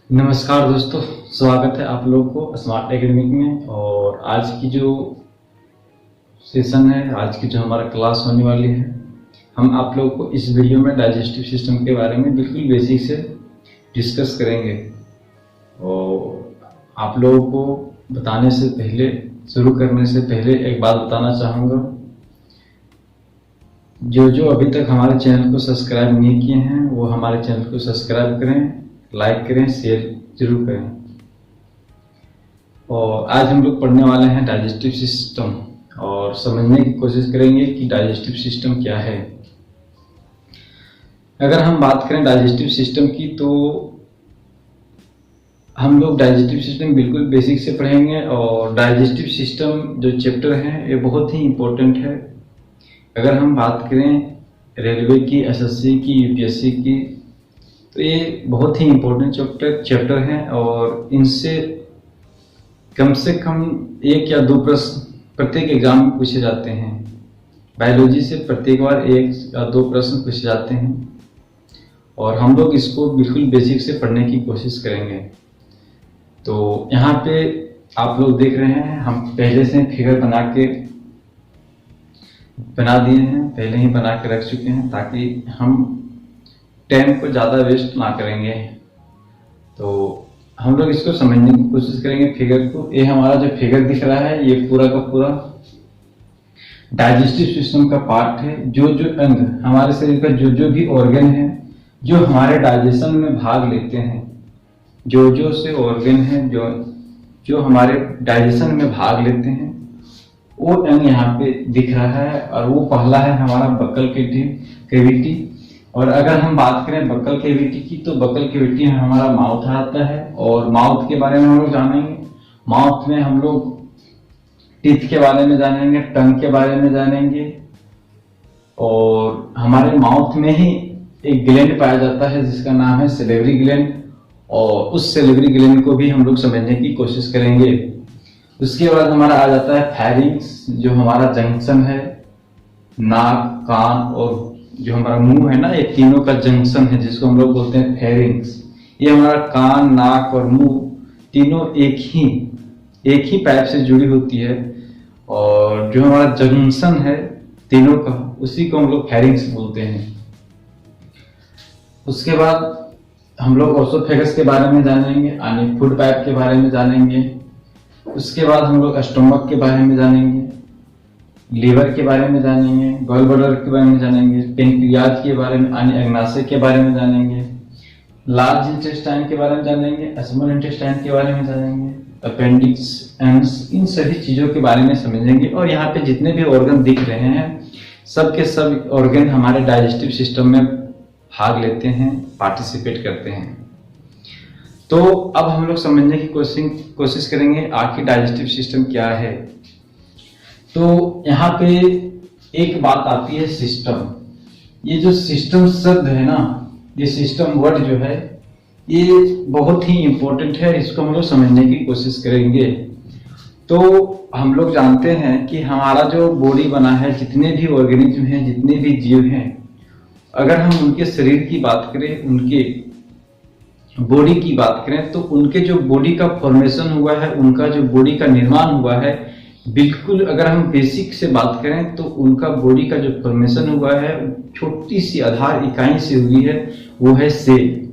नमस्कार दोस्तों, स्वागत है आप लोगों को स्मार्ट एकेडमिक में। और आज की जो सेशन है, आज की जो हमारा क्लास होने वाली है, हम आप लोगों को इस वीडियो में डाइजेस्टिव सिस्टम के बारे में बिल्कुल बेसिक से डिस्कस करेंगे। और आप लोगों को बताने से पहले, शुरू करने से पहले एक बात बताना चाहूँगा। जो अभी तक हमारे चैनल को सब्सक्राइब नहीं किए हैं वो हमारे चैनल को सब्सक्राइब करें, लाइक करें, शेयर जरूर करें। और आज हम लोग पढ़ने वाले हैं डाइजेस्टिव सिस्टम और समझने की कोशिश करेंगे कि डाइजेस्टिव सिस्टम क्या है। अगर हम बात करें डाइजेस्टिव सिस्टम की तो हम लोग डाइजेस्टिव सिस्टम बिल्कुल बेसिक से पढ़ेंगे। और डाइजेस्टिव सिस्टम जो चैप्टर है ये बहुत ही इम्पोर्टेंट है। अगर हम बात करें रेलवे की, एसएससी की, यूपीएससी की, तो ये बहुत ही इम्पोर्टेंट चैप्टर हैं। और इनसे कम से कम 1 या 2 प्रश्न प्रत्येक एग्जाम में पूछे जाते हैं। बायोलॉजी से प्रत्येक बार 1 या 2 प्रश्न पूछे जाते हैं और हम लोग इसको बिल्कुल बेसिक से पढ़ने की कोशिश करेंगे। तो यहाँ पे आप लोग देख रहे हैं, हम पहले से फिगर बना दिए हैं, पहले ही बना के रख चुके हैं ताकि हम टाइम को ज़्यादा वेस्ट ना करेंगे। तो हम लोग इसको समझने की कोशिश करेंगे फिगर को। ये हमारा जो फिगर दिख रहा है ये पूरा का पूरा डाइजेस्टिव सिस्टम का पार्ट है। जो अंग हमारे शरीर का, जो भी ऑर्गन है जो हमारे डाइजेशन में भाग लेते हैं, जो से ऑर्गन है जो हमारे डाइजेशन में भाग लेते हैं, वो अंग यहाँ पे दिख रहा है। और वो पहला है हमारा बक्कल कैविटी। और अगर हम बात करें बक्कल कैविटी की तो बक्कल कैविटी में हमारा माउथ आता है। और माउथ के बारे में हम लोग जानेंगे। माउथ में हम लोग टीथ के बारे में जानेंगे, टंग के बारे में जानेंगे। और हमारे माउथ में ही एक ग्लैंड पाया जाता है जिसका नाम है सैलिवरी ग्लैंड। और उस सैलिवरी ग्लैंड को भी हम लोग समझने की कोशिश करेंगे। उसके बाद हमारा आ जाता है फेरिंग्स, जो हमारा जंक्शन है नाक, कान और जो हमारा मुंह है ना, ये तीनों का जंक्शन है जिसको हम लोग बोलते हैं फेरिंग्स। ये हमारा कान, नाक और मुंह तीनों एक ही पाइप से जुड़ी होती है। और जो हमारा जंक्शन है तीनों का, उसी को हम लोग फेरिंग्स बोलते हैं। उसके बाद हम लोग ओसोफेगस के बारे में जानेंगे, यानी फूड पाइप के बारे में जानेंगे। उसके बाद हम लोग स्टोमक के बारे में जानेंगे, लीवर के बारे में जानेंगे, गॉल ब्लैडर के बारे में जानेंगे, पेनक्रियाज के बारे में यानी अग्नाशय के बारे में जानेंगे, लार्ज इंटेस्टाइन के बारे में जानेंगे, स्मॉल इंटेस्टाइन के बारे में जानेंगे, अपेंडिक्स, एंड्स, इन सभी चीजों के बारे में समझेंगे। और यहाँ पे जितने भी ऑर्गन दिख रहे हैं सब के सब ऑर्गन हमारे डाइजेस्टिव सिस्टम में भाग लेते हैं, पार्टिसिपेट करते हैं। तो अब हम लोग समझने की कोशिश करेंगे आखिर डाइजेस्टिव सिस्टम क्या है। तो यहाँ पे एक बात आती है सिस्टम। ये जो सिस्टम शब्द है ना, ये सिस्टम वर्ड जो है ये बहुत ही इम्पोर्टेंट है, इसको हम लोग समझने की कोशिश करेंगे। तो हम लोग जानते हैं कि हमारा जो बॉडी बना है, जितने भी ऑर्गेनिज्म हैं, जितने भी जीव हैं, अगर हम उनके शरीर की बात करें, उनके बॉडी की बात करें, तो उनके जो बॉडी का फॉर्मेशन हुआ है, उनका जो बॉडी का निर्माण हुआ है, बिल्कुल अगर हम बेसिक से बात करें तो उनका बॉडी का जो फॉर्मेशन हुआ है छोटी सी आधार इकाई से हुई है, वो है सेल।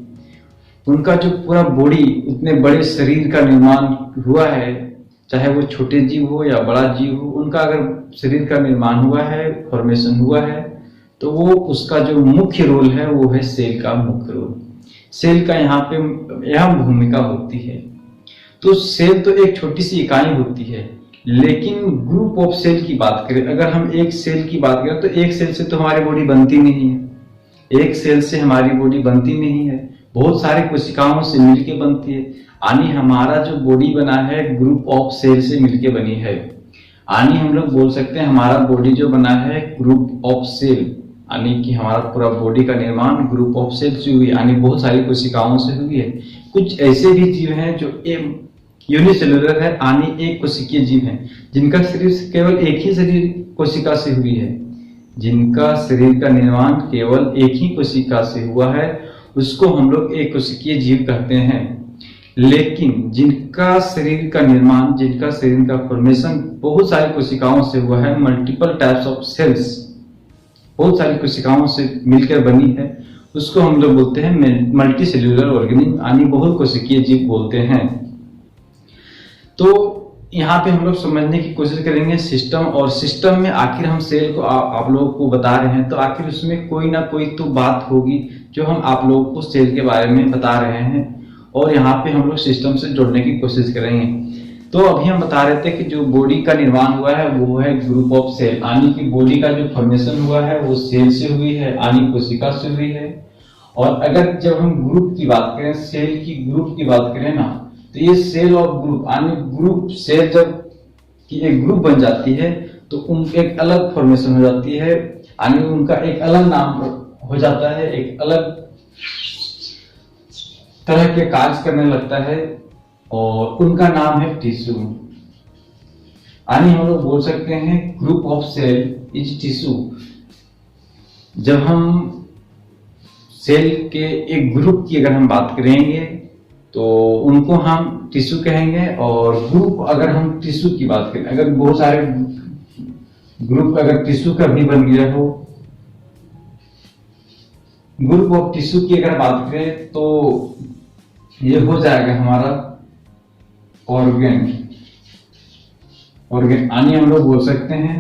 उनका जो पूरा बॉडी, उतने बड़े शरीर का निर्माण हुआ है, चाहे वो छोटे जीव हो या बड़ा जीव हो, उनका अगर शरीर का निर्माण हुआ है, फॉर्मेशन हुआ है, तो वो उसका जो मुख्य रोल है वो है सेल का मुख्य रोल। सेल का यहाँ पे अहम भूमिका होती है। तो सेल तो एक छोटी सी इकाई होती है, लेकिन ग्रुप ऑफ सेल की बात करें, अगर हम एक सेल की बात करें तो एक सेल से तो हमारी बॉडी बनती नहीं है। एक सेल से हमारी बॉडी बनती नहीं है, बहुत सारे कोशिकाओं से मिलके बनती है। यानी हमारा जो बॉडी बना है ग्रुप ऑफ सेल से मिलके बनी है। यानी हम लोग बोल सकते हैं हमारा बॉडी जो बना है ग्रुप ऑफ सेल, यानी कि हमारा पूरा बॉडी का निर्माण ग्रुप ऑफ सेल से हुई, यानी बहुत सारी कोशिकाओं से हुई है। कुछ ऐसे भी जीव हैं जो यूनिसेलुलर है, यानी एक कोशिकीय जीव हैं, जिनका शरीर केवल एक ही शरीर कोशिका से हुई है, जिनका शरीर का निर्माण केवल एक ही कोशिका से हुआ है, उसको हम लोग एक कोशिकीय जीव कहते हैं। लेकिन जिनका शरीर का निर्माण, जिनका शरीर का फॉर्मेशन बहुत सारी कोशिकाओं से हुआ है, मल्टीपल टाइप्स ऑफ सेल्स, बहुत सारी कोशिकाओं से मिलकर बनी है, उसको हम लोग बोलते हैं मल्टी सेल्यूलर ऑर्गेनिज्म, यानी बहु कोशिकीय जीव बोलते हैं। तो यहाँ पे हम लोग समझने की कोशिश करेंगे सिस्टम, और सिस्टम में आखिर हम सेल को आप लोगों को बता रहे हैं, तो आखिर उसमें कोई ना कोई तो बात होगी जो हम आप लोगों को सेल के बारे में बता रहे हैं, और यहाँ पे हम लोग सिस्टम से जोड़ने की कोशिश करेंगे। तो अभी हम बता रहे थे कि जो बॉडी का निर्माण हुआ है वो है ग्रुप ऑफ सेल, यानी कि बॉडी का जो फॉर्मेशन हुआ है वो सेल से हुई है, यानी कोशिका से हुई है। और अगर जब हम ग्रुप की बात करें, सेल की ग्रुप की बात करें ना, तो ये सेल ऑफ ग्रुप, यानी ग्रुप सेल जब की एक ग्रुप बन जाती है तो उनकी एक अलग फॉर्मेशन हो जाती है, यानी उनका एक अलग नाम हो जाता है, एक अलग तरह के कार्य करने लगता है, और उनका नाम है टिश्यू। यानी हम लोग बोल सकते हैं group of cell is tissue. जब हम सेल के एक ग्रुप की अगर हम बात करेंगे तो उनको हम टिश्यू कहेंगे, और ग्रुप अगर हम टिश्यू की बात करें, अगर बहुत सारे ग्रुप अगर टिश्यू का भी बन गया हो, ग्रुप ऑफ टिश्यू की अगर बात करें तो ये हो जाएगा हमारा ऑर्गेन। यानी हम लोग बोल सकते हैं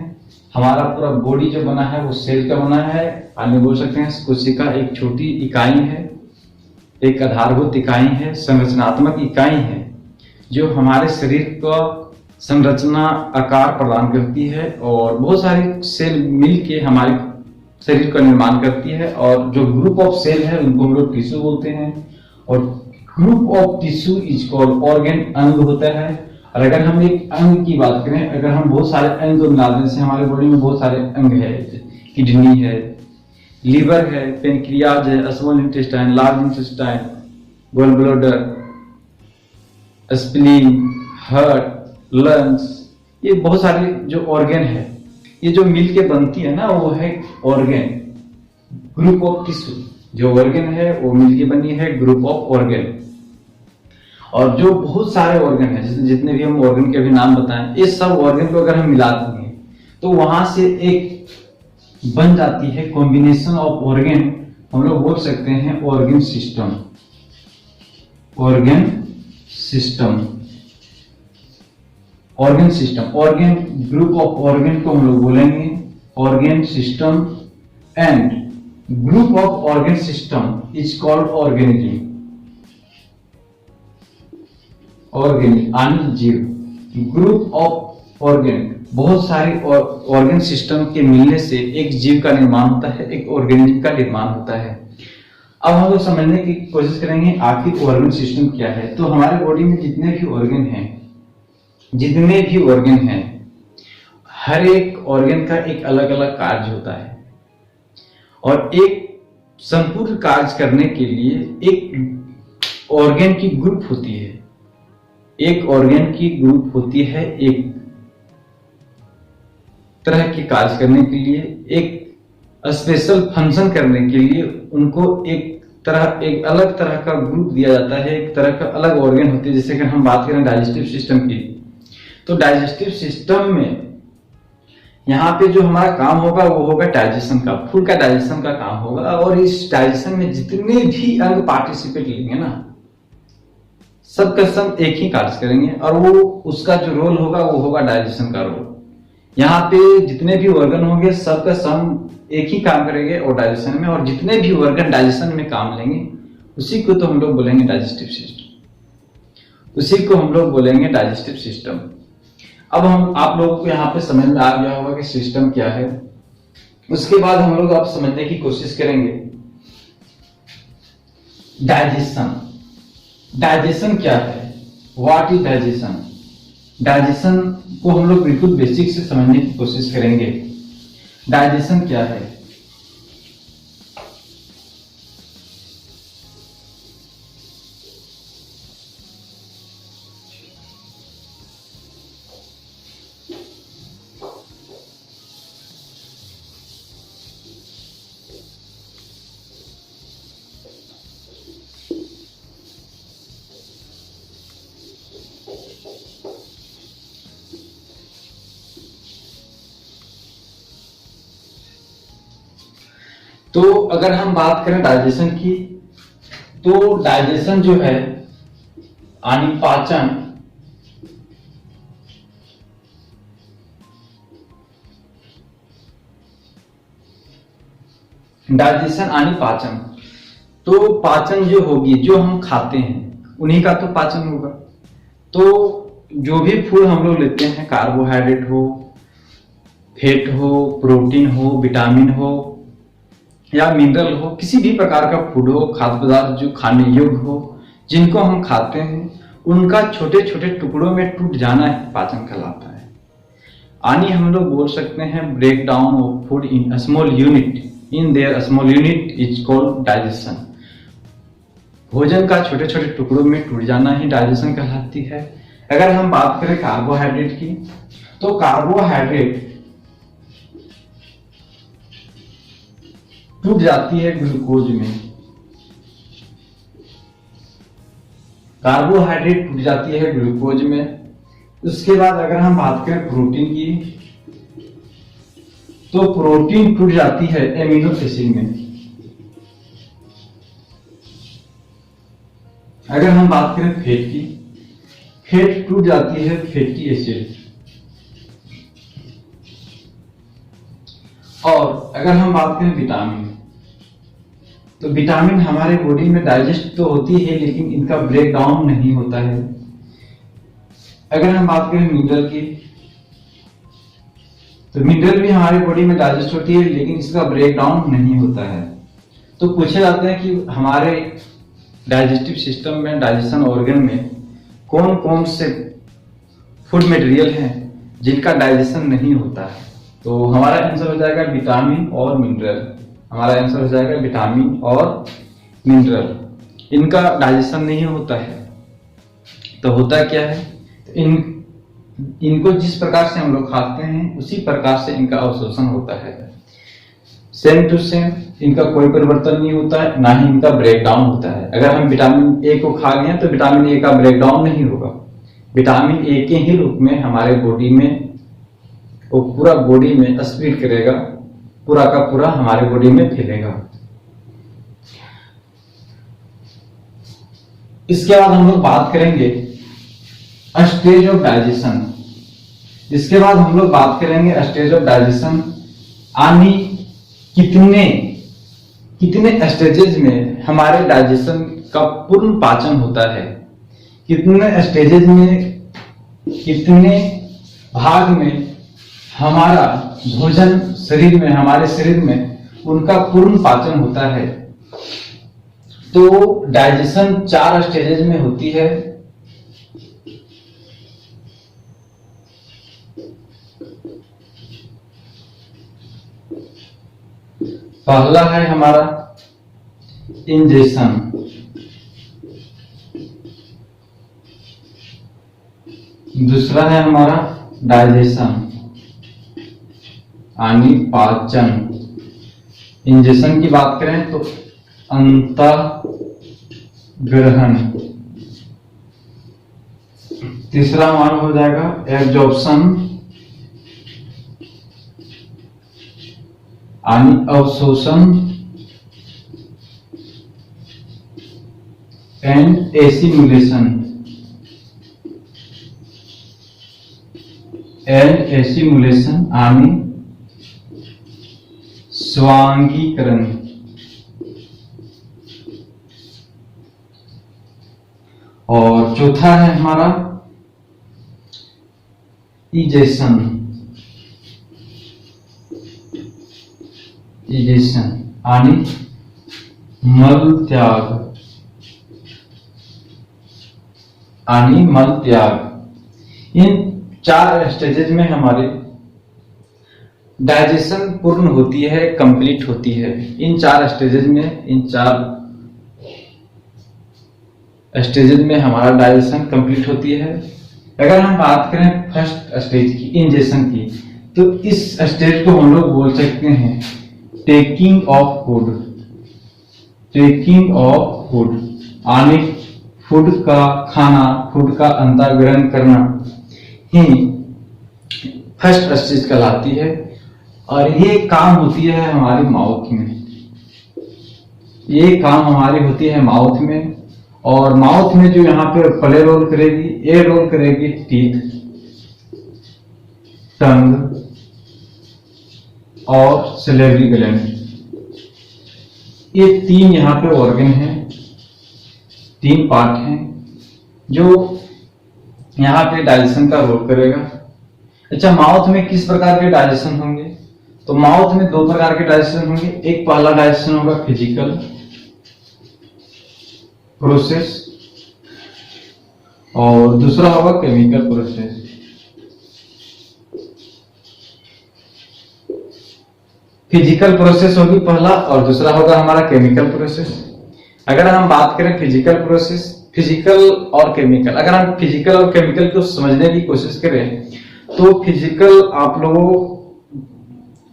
हमारा पूरा बॉडी जो बना है वो सेल का बना है, यानी बोल सकते हैं कोशिका एक छोटी इकाई है, एक आधारभूत इकाई है, संरचनात्मक इकाई है, जो हमारे शरीर को संरचना आकार प्रदान करती है, और बहुत सारे सेल मिलके हमारे शरीर का निर्माण करती है। और जो ग्रुप ऑफ सेल है उनको हम लोग टिश्यू बोलते हैं, और group of tissue is called organ, अंग होता है। और अगर हम एक अंग की बात करें, अगर हम बहुत सारे अंग को मिला दें, जैसे हमारे बॉडी में बहुत सारे अंग है, किडनी है, लीवर है, पेनक्रियाज है, small intestine, large intestine, gall bladder, spleen, heart, lungs, ये बहुत सारे जो ऑर्गन है, ये जो मिल के बनती है ना, वो है ऑर्गन, ग्रुप ऑफ टिश्यू। जो ऑर्गन है वो मिलके बनी है ग्रुप ऑफ ऑर्गन। और जो बहुत सारे ऑर्गन है, जितने भी हम ऑर्गन के भी नाम बताएं, ये सब ऑर्गन को अगर हम मिला देंगे तो वहां से एक बन जाती है कॉम्बिनेशन ऑफ ऑर्गन, हम लोग बोल सकते हैं organ system. Organ system, organ system, organ group of organ को हम लोग बोलेंगे organ system, and group of organ system is called organism. Organic जीव, ग्रुप ऑफ ऑर्गन, बहुत सारे ऑर्गन सिस्टम के मिलने से एक जीव का निर्माण होता है, एक ऑर्गेनिज्म का निर्माण होता है। अब हम लोग समझने की कोशिश करेंगे आखिर ऑर्गन सिस्टम क्या है। तो हमारे बॉडी में जितने भी ऑर्गन हैं, जितने भी ऑर्गन हैं, हर एक ऑर्गन का एक अलग अलग कार्य होता है, और एक संपूर्ण कार्य करने के लिए एक ऑर्गन की ग्रुप होती है, एक ऑर्गन की ग्रुप होती है, एक तरह के कार्य करने के लिए, एक स्पेशल फंक्शन करने के लिए उनको एक अलग तरह का ग्रुप दिया जाता है, एक तरह का अलग ऑर्गन होती है। जैसे कि हम बात करें डाइजेस्टिव सिस्टम की, तो डाइजेस्टिव सिस्टम में यहाँ पे जो हमारा काम होगा वो होगा डाइजेशन का, फूड का डाइजेशन का काम होगा। और इस डाइजेशन में जितने भी अंग पार्टिसिपेट लेंगे ना, सबका सब एक ही कार्य करेंगे, और वो उसका जो रोल होगा वो होगा डाइजेशन का रोल। यहाँ पे जितने भी ऑर्गन होंगे सबका सम एक ही काम करेंगे और डाइजेशन में, और जितने भी ऑर्गन डाइजेशन में काम लेंगे उसी को तो हम लोग बोलेंगे डाइजेस्टिव सिस्टम, उसी को हम लोग बोलेंगे डाइजेस्टिव सिस्टम। अब हम आप लोगों को यहाँ पे समझ में आ गया होगा कि सिस्टम क्या है। उसके बाद हम लोग अब समझने की कोशिश करेंगे डाइजेशन। डाइजेशन क्या है, व्हाट इज डाइजेशन। डाइजेशन को हम लोग बिल्कुल बेसिक से समझने की कोशिश करेंगे। डाइजेशन क्या है। तो अगर हम बात करें डाइजेशन की, तो डाइजेशन जो है यानी पाचन, डाइजेशन यानी पाचन, तो पाचन जो होगी, जो हम खाते हैं उन्हीं का तो पाचन होगा। तो जो भी फूड हम लोग लेते हैं, कार्बोहाइड्रेट हो, फैट हो, प्रोटीन हो, विटामिन हो या मिनरल हो, किसी भी प्रकार का फूड हो, खाद्य पदार्थ जो खाने योग्य हो, जिनको हम खाते हैं, उनका छोटे छोटे टुकड़ों में टूट जाना है पाचन कहलाता है। यानी हम लोग बोल सकते हैं break down of food in small unit, in their small unit is called digestion. भोजन का छोटे छोटे टुकड़ों में टूट जाना ही डाइजेशन कहलाती है। अगर हम बात करें कार्बोहाइड्रेट की, तो कार्बोहाइड्रेट टूट जाती है ग्लूकोज में, कार्बोहाइड्रेट टूट जाती है ग्लूकोज में। उसके बाद अगर हम बात करें प्रोटीन की, तो प्रोटीन टूट जाती है एमिनो एसिड में। अगर हम बात करें फैट की, फैट टूट जाती है फैटी एसिड। और अगर हम बात करें विटामिन, तो विटामिन हमारे बॉडी में डाइजेस्ट तो होती है, लेकिन इनका ब्रेक डाउन नहीं होता है। अगर हम बात करें मिनरल की, तो मिनरल भी हमारी बॉडी में डाइजेस्ट होती है, लेकिन इसका ब्रेक डाउन नहीं होता है। तो पूछे जाते हैं कि हमारे डाइजेस्टिव सिस्टम में, डाइजेशन ऑर्गन में कौन कौन से फूड मटेरियल हैं जिनका डाइजेशन नहीं होता है। तो हमारा आंसर हो जाएगा विटामिन और मिनरल। हमारा आंसर हो जाएगा विटामिन और मिनरल। इनका डाइजेशन नहीं होता है। तो होता क्या है, तो इनको जिस प्रकार से हम लोग खाते हैं उसी प्रकार से इनका अवशोषण होता है। सेम टू सेम, इनका कोई परिवर्तन नहीं होता है, ना ही इनका ब्रेक डाउन होता है। अगर हम विटामिन ए को खा गए तो विटामिन ए का ब्रेक डाउन नहीं होगा। विटामिन ए के ही रूप में हमारे बॉडी में, वो पूरा बॉडी में स्प्रेड करेगा, पूरा का पूरा हमारे बॉडी में फैलेगा। इसके बाद हम लोग बात करेंगे स्टेज ऑफ डाइजेशन। इसके बाद हम लोग बात करेंगे स्टेज ऑफ डाइजेशन, यानी कितने स्टेजेस में हमारे डाइजेशन का पूर्ण पाचन होता है, कितने स्टेजेस में, कितने भाग में हमारा भोजन शरीर में, हमारे शरीर में उनका पूर्ण पाचन होता है। तो डाइजेशन 4 स्टेजेस में होती है। पहला है हमारा इंजेशन, दूसरा है हमारा डाइजेशन यानी पाचन। इंजेशन की बात करें तो अंतःग्रहण। तीसरा हमारा हो जाएगा एब्जॉर्प्शन यानी अवशोषण एंड एसिमुलेशन यानी स्वांगीकरण। और चौथा है हमारा इजेशन यानी मल त्याग। इन 4 स्टेजेस में हमारे डाइजेशन पूर्ण होती है, कंप्लीट होती है। इन 4 स्टेजेस में हमारा डाइजेशन कंप्लीट होती है। अगर हम बात करें फर्स्ट स्टेज की, इंजेशन की, तो इस स्टेज को हम लोग बोल सकते हैं टेकिंग ऑफ फूड यानी फूड का खाना, फूड का अंतर्ग्रहण करना ही फर्स्ट स्टेज कहलाती है। और ये काम होती है हमारी माउथ में, ये काम हमारी होती है माउथ में, और माउथ में जो यहाँ पे प्ले रोल करेगी, ये रोल करेगी टीथ, टंग और सैलिवरी ग्लैंड। ये तीन यहाँ पे ऑर्गन हैं, तीन पार्ट हैं जो यहाँ पे डाइजेशन का रोल करेगा। अच्छा, माउथ में किस प्रकार के डाइजेशन होंगे? तो माउथ में दो प्रकार के डाइजेशन होंगे। एक पहला डाइजेशन होगा फिजिकल प्रोसेस और दूसरा होगा केमिकल प्रोसेस। फिजिकल प्रोसेस होगी पहला और दूसरा होगा हमारा केमिकल प्रोसेस। अगर हम बात करें फिजिकल प्रोसेस, फिजिकल और केमिकल, अगर हम फिजिकल और केमिकल को समझने की कोशिश करें तो फिजिकल आप लोगों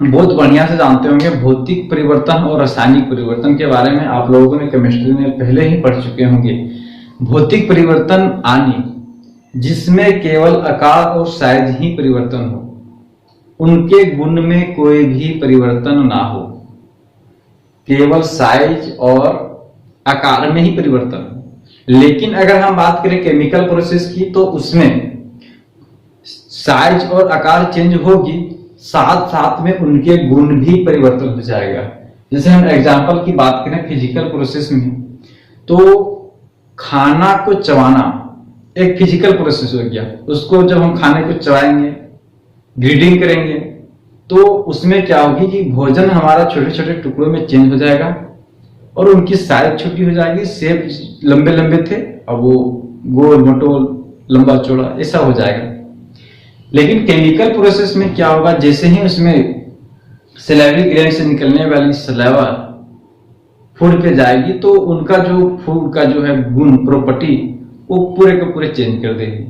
बहुत बढ़िया से जानते होंगे। भौतिक परिवर्तन और रासायनिक परिवर्तन के बारे में आप लोगों ने केमिस्ट्री में पहले ही पढ़ चुके होंगे। भौतिक परिवर्तन आने जिसमें केवल आकार और साइज ही परिवर्तन हो, उनके गुण में कोई भी परिवर्तन ना हो, केवल साइज और आकार में ही परिवर्तन हो। लेकिन अगर हम बात करें केमिकल प्रोसेस की तो उसमें साइज और आकार चेंज होगी, साथ साथ में उनके गुण भी परिवर्तन हो जाएगा। जैसे हम एग्जांपल की बात करें फिजिकल प्रोसेस में, तो खाना को चबाना एक फिजिकल प्रोसेस हो गया। उसको जब हम खाने को चबाएंगे, ग्रीडिंग करेंगे, तो उसमें क्या होगी कि भोजन हमारा छोटे छोटे टुकड़ों में चेंज हो जाएगा और उनकी साइज छोटी हो जाएगी। शेप लंबे लंबे थे अब वो गोल मटोल लंबा चौड़ा ऐसा हो जाएगा। लेकिन केमिकल प्रोसेस में क्या होगा, जैसे ही उसमें सैलिवरी ग्लैंड से निकलने वाली सलाइवा फूड पे जाएगी तो उनका जो फूड का जो है गुण प्रॉपर्टी वो पूरे के पूरे चेंज कर देगी,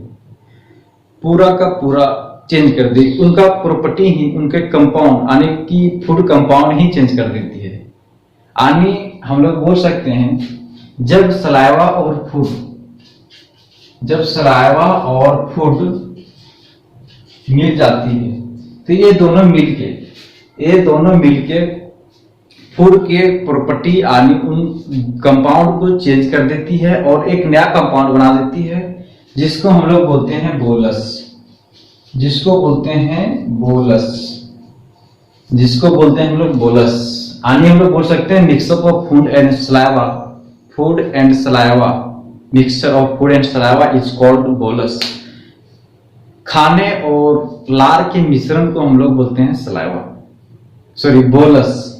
पूरा का पूरा चेंज कर देगी। उनका प्रॉपर्टी ही, उनके कंपाउंड यानी कि फूड कंपाउंड ही चेंज कर देती है। यानी हम लोग बोल सकते हैं जब सलाइवा और फूड मिल जाती है तो ये दोनों मिलके फूड के प्रॉपर्टी यानी उन कंपाउंड को चेंज कर देती है और एक नया कंपाउंड बना देती है, जिसको हम लोग बोलते हैं बोलस। यानी हम लोग बोल सकते हैं mix up of food and saliva, mixture of food and saliva is called bolus. खाने और लार के मिश्रण को हम लोग बोलते हैं बोलस।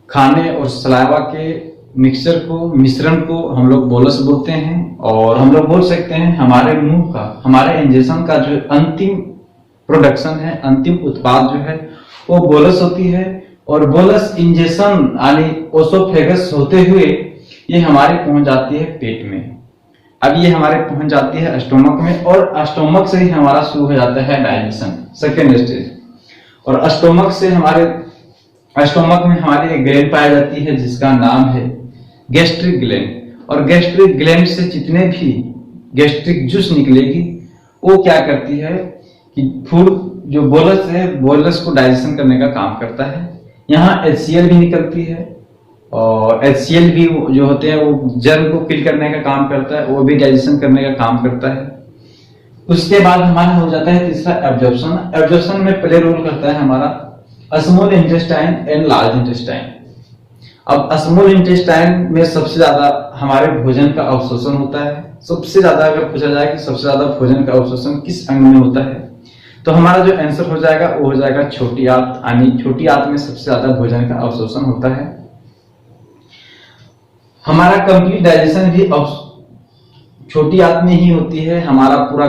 खाने और सलाइवा के मिश्रण को हम लोग बोलस बोलते हैं। और हम लोग बोल सकते हैं हमारे मुंह का, हमारे इंजेक्शन का जो अंतिम प्रोडक्शन है, अंतिम उत्पाद जो है वो बोलस होती है। और बोलस इंजेक्शन यानी ओसोफेगस होते हुए ये हमारे पहुंच जाती है पेट में। अब ये हमारे पहुंच जाती है स्टोमक में और स्टोमक से ही हमारा शुरू हो जाता है डाइजेशन, सेकेंड स्टेज। और स्टोमक में हमारी एक ग्लैंड पाई जाती है जिसका नाम है गैस्ट्रिक ग्लैंड। और गैस्ट्रिक ग्लैंड से जितने भी गैस्ट्रिक जूस निकलेगी वो क्या करती है कि फूड जो बोलस है, बोलस को डाइजेशन करने का काम करता है। यहाँ HCl भी निकलती है और HCl भी जो होते हैं वो जर्म को किल करने का काम करता है, वो भी डाइजेशन करने का काम करता है। उसके बाद हमारा हो जाता है तीसरा एब्जॉर्प्शन। एब्जॉर्प्शन में प्ले रोल करता है हमारा small intestine and large intestine. अब स्मॉल इंटेस्टाइन में सबसे ज्यादा हमारे भोजन का अवशोषण होता है। सबसे ज्यादा अगर पूछा जाए कि सबसे ज्यादा भोजन का अवशोषण किस अंग में होता है, तो हमारा जो आंसर हो जाएगा वो हो जाएगा छोटी आंत। यानी छोटी आंत में सबसे ज्यादा भोजन का अवशोषण होता है। हमारा कंप्लीट डाइजेशन भी छोटी आंत में ही होती है। हमारा पूरा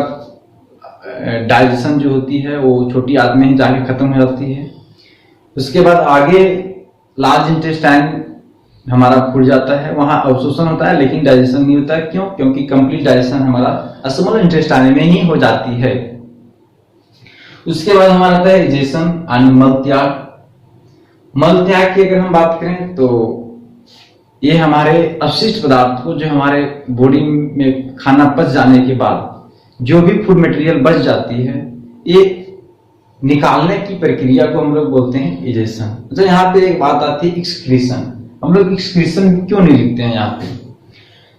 डाइजेशन जो होती है वो छोटी आंत में ही जाके खत्म हो जाती है। उसके बाद आगे लार्ज इंटेस्टाइन हमारा फूट जाता है, वहां अवशोषण होता है लेकिन डाइजेशन नहीं होता है। क्यों? क्योंकि कंप्लीट डाइजेशन हमारा स्मॉल इंटेस्टाइन में ही हो जाती है। उसके बाद हमारा आता है इजेशन यानी मल त्याग की अगर हम बात करें तो ये हमारे अवशिष्ट पदार्थ को, जो हमारे बॉडी में खाना पच जाने के बाद जो भी फूड मटेरियल बच जाती है, ये निकालने की प्रक्रिया को हम लोग बोलते हैं इजेशन। अच्छा, यहाँ पे एक बात आती है एक्सक्रीशन। हम लोग एक्सक्रीशन क्यों नहीं लिखते हैं यहाँ पे?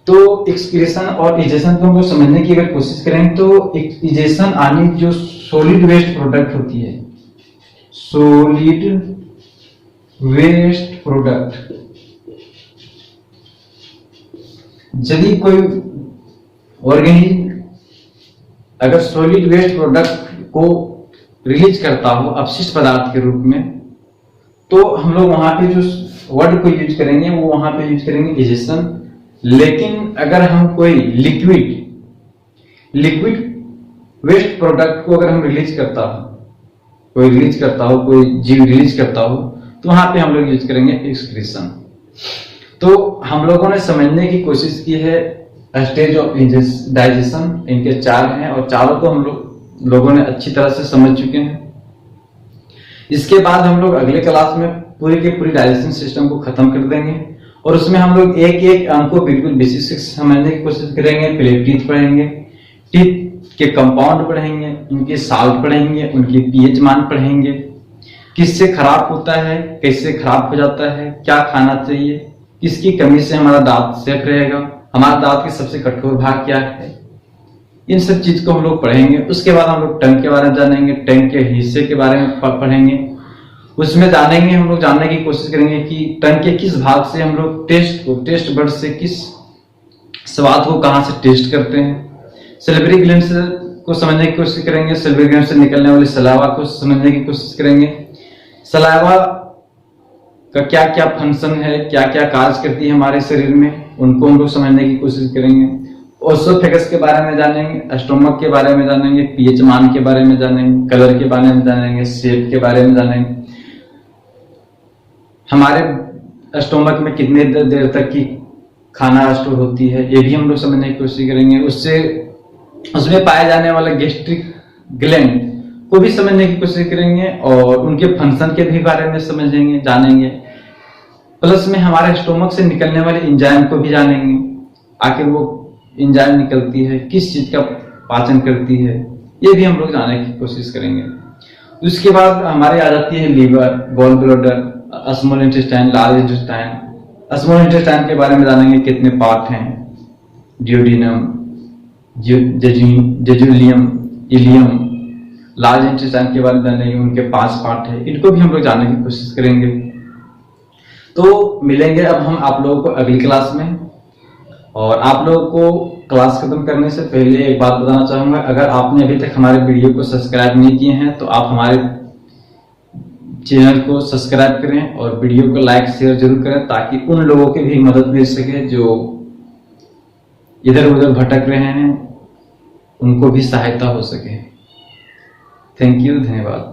तो एक्सक्रीशन और इजेशन को हम लोग समझने की अगर कोशिश करें तो इजेशन आनी जो सॉलिड वेस्ट प्रोडक्ट होती है, सॉलिड वेस्ट प्रोडक्ट, यदि कोई ऑर्गेनिज्म अगर सॉलिड वेस्ट प्रोडक्ट को रिलीज करता हो अपशिष्ट पदार्थ के रूप में, तो हम लोग वहां पे जो वर्ड को यूज करेंगे वो वहां पे यूज करेंगे इजेशन। लेकिन अगर हम कोई लिक्विड वेस्ट प्रोडक्ट को अगर हम रिलीज करता हो, कोई जीव रिलीज करता हो, तो वहां पे हम लोग यूज करेंगे एक्सक्रीशन। तो हम लोगों ने समझने की कोशिश की है स्टेज ऑफ डाइजेशन, इनके 4 हैं और चारों को हम लोगों ने अच्छी तरह से समझ चुके हैं। इसके बाद हम लोग अगले क्लास में पूरी के पूरी डाइजेशन सिस्टम को खत्म कर देंगे और उसमें हम लोग एक एक अंग को बिल्कुल बेसिक से समझने की कोशिश करेंगे। पहले टीथ पढ़ेंगे, टीथ के कंपाउंड पढ़ेंगे, उनके साल्ट पढ़ेंगे, उनके पीएच मान पढ़ेंगे, किससे खराब होता है, कैसे खराब हो जाता है, क्या खाना चाहिए, किसकी कमी से हमारा दांत सेफ रहेगा, हमारा दांत के सबसे कठोर भाग क्या है, इन सब चीज को हम लोग पढ़ेंगे। उसके बाद हम लोग टंग के बारे में जानेंगे, टंग के हिस्से के बारे में पढ़ेंगे। उसमें जानेंगे, हम लोग जानने की कोशिश करेंगे कि टंग के किस भाग से हम लोग टेस्ट बड से किस स्वाद को कहां से टेस्ट करते हैं। सैलिवरी ग्लैंड को समझने की कोशिश करेंगे, सैलिवरी ग्लैंड से निकलने वाले सलावा को समझने की कोशिश करेंगे। सलावा का क्या क्या फंक्शन है, क्या क्या कार्य करती है हमारे शरीर में, उनको हम लोग समझने की कोशिश करेंगे। ओसोफेगस के बारे में जानेंगे, स्टोमक के बारे में जानेंगे, पीएच मान के बारे में जानेंगे, कलर के बारे में जानेंगे, शेप के बारे में जानेंगे, हमारे स्टोमक में कितने देर तक की खाना स्टोर होती है, ये भी हम लोग समझने की कोशिश करेंगे। उसमें पाए जाने वाले गैस्ट्रिक ग्लैंड को भी समझने की कोशिश करेंगे और उनके फंक्शन के भी बारे में समझेंगे, जानेंगे। प्लस में हमारे स्टोमक से निकलने वाले एंजाइम को भी जानेंगे, आखिर वो एंजाइम निकलती है किस चीज का पाचन करती है, ये भी हम लोग जानने की कोशिश करेंगे। उसके बाद हमारे आ जाती है liver, gall bladder, small intestine, large intestine. Small intestine के बारे में जानेंगे कितने पार्ट हैं, duodenum, jejunum, ileum. Large intestine के बारे में जानेंगे, उनके 5 पार्ट है, इनको भी हम लोग जानने की कोशिश करेंगे। तो मिलेंगे अब हम आप लोगों को अगली क्लास में। और आप लोगों को क्लास खत्म करने से पहले एक बात बताना चाहूंगा, अगर आपने अभी तक हमारे वीडियो को सब्सक्राइब नहीं किए हैं तो आप हमारे चैनल को सब्सक्राइब करें और वीडियो को लाइक शेयर जरूर करें, ताकि उन लोगों की भी मदद मिल सके जो इधर उधर भटक रहे हैं, उनको भी सहायता हो सके। थैंक यू, धन्यवाद।